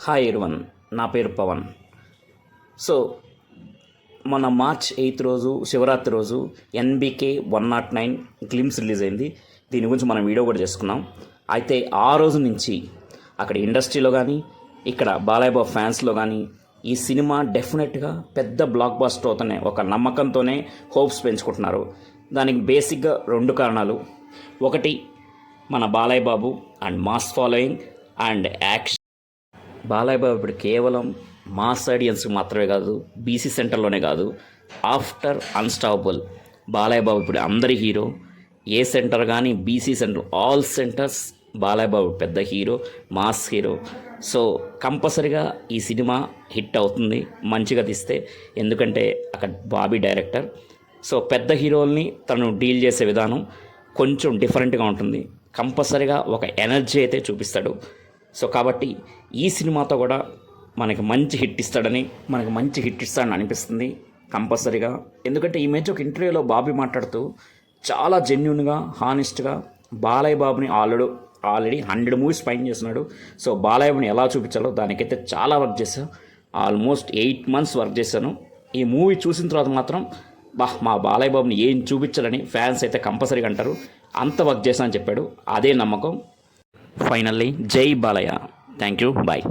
Hi everyone, నా పేరు Pawan. So మన మార్చ్ 8 రోజు శివరాత్రి రోజు ఎన్బికే 109 గ్లిమ్స్ రిలీజ్ అయింది. దీని గురించి మనం వీడియో కూడా చేసుకున్నాం. అయితే ఆ రోజు నుంచి అక్కడ ఇండస్ట్రీలో కానీ ఇక్కడ బాలయ్య బాబు ఫ్యాన్స్లో కానీ ఈ సినిమా డెఫినెట్గా పెద్ద బ్లాక్ బస్టర్ అవుతానే ఒక నమ్మకంతోనే హోప్స్ పెంచుకుంటున్నారు. దానికి బేసిక్గా 2 కారణాలు. ఒకటి మన Balayya Babu and mass following and action. Balayya Babu ఇప్పుడు కేవలం మాస్ ఆడియన్స్కి మాత్రమే కాదు, బీసీ సెంటర్లోనే కాదు, ఆఫ్టర్ అన్స్టాపబుల్ బాలయ్య బాబు ఇప్పుడు అందరి హీరో. ఏ సెంటర్ కానీ BC center, all centers Balayya Babu పెద్ద హీరో, మాస్ హీరో. సో కంపల్సరిగా ఈ సినిమా హిట్ అవుతుంది మంచిగా తీస్తే, ఎందుకంటే అక్కడ బాబీ డైరెక్టర్. సో పెద్ద హీరోల్ని తను డీల్ చేసే విధానం కొంచెం డిఫరెంట్గా ఉంటుంది. కంపల్సరిగా ఒక ఎనర్జీ అయితే చూపిస్తాడు. సో కాబట్టి ఈ సినిమాతో కూడా మనకి మంచి హిట్ ఇస్తాడని అనిపిస్తుంది కంపల్సరీగా. ఎందుకంటే ఈ మధ్య ఒక ఇంటర్వ్యూలో బాబీ మాట్లాడుతూ చాలా జెన్యున్గా, హానెస్ట్గా బాలయ్య బాబుని ఆల్రెడీ 100 మూవీస్ పైన చేస్తున్నాడు. సో బాలయ్య బాబుని ఎలా చూపించాలో దానికైతే చాలా వర్క్ చేశాను. ఆల్మోస్ట్ 8 months వర్క్ చేశాను. ఈ మూవీ చూసిన తర్వాత మాత్రం మా బాలయ్య బాబుని ఏం చూపించాలని ఫ్యాన్స్ అయితే కంపల్సరీగా అంటారు. అంత వర్క్ చేశానని చెప్పాడు. అదే నమ్మకం. ఫైనల్లీ జై బాలయ్య. Thank you. బాయ్.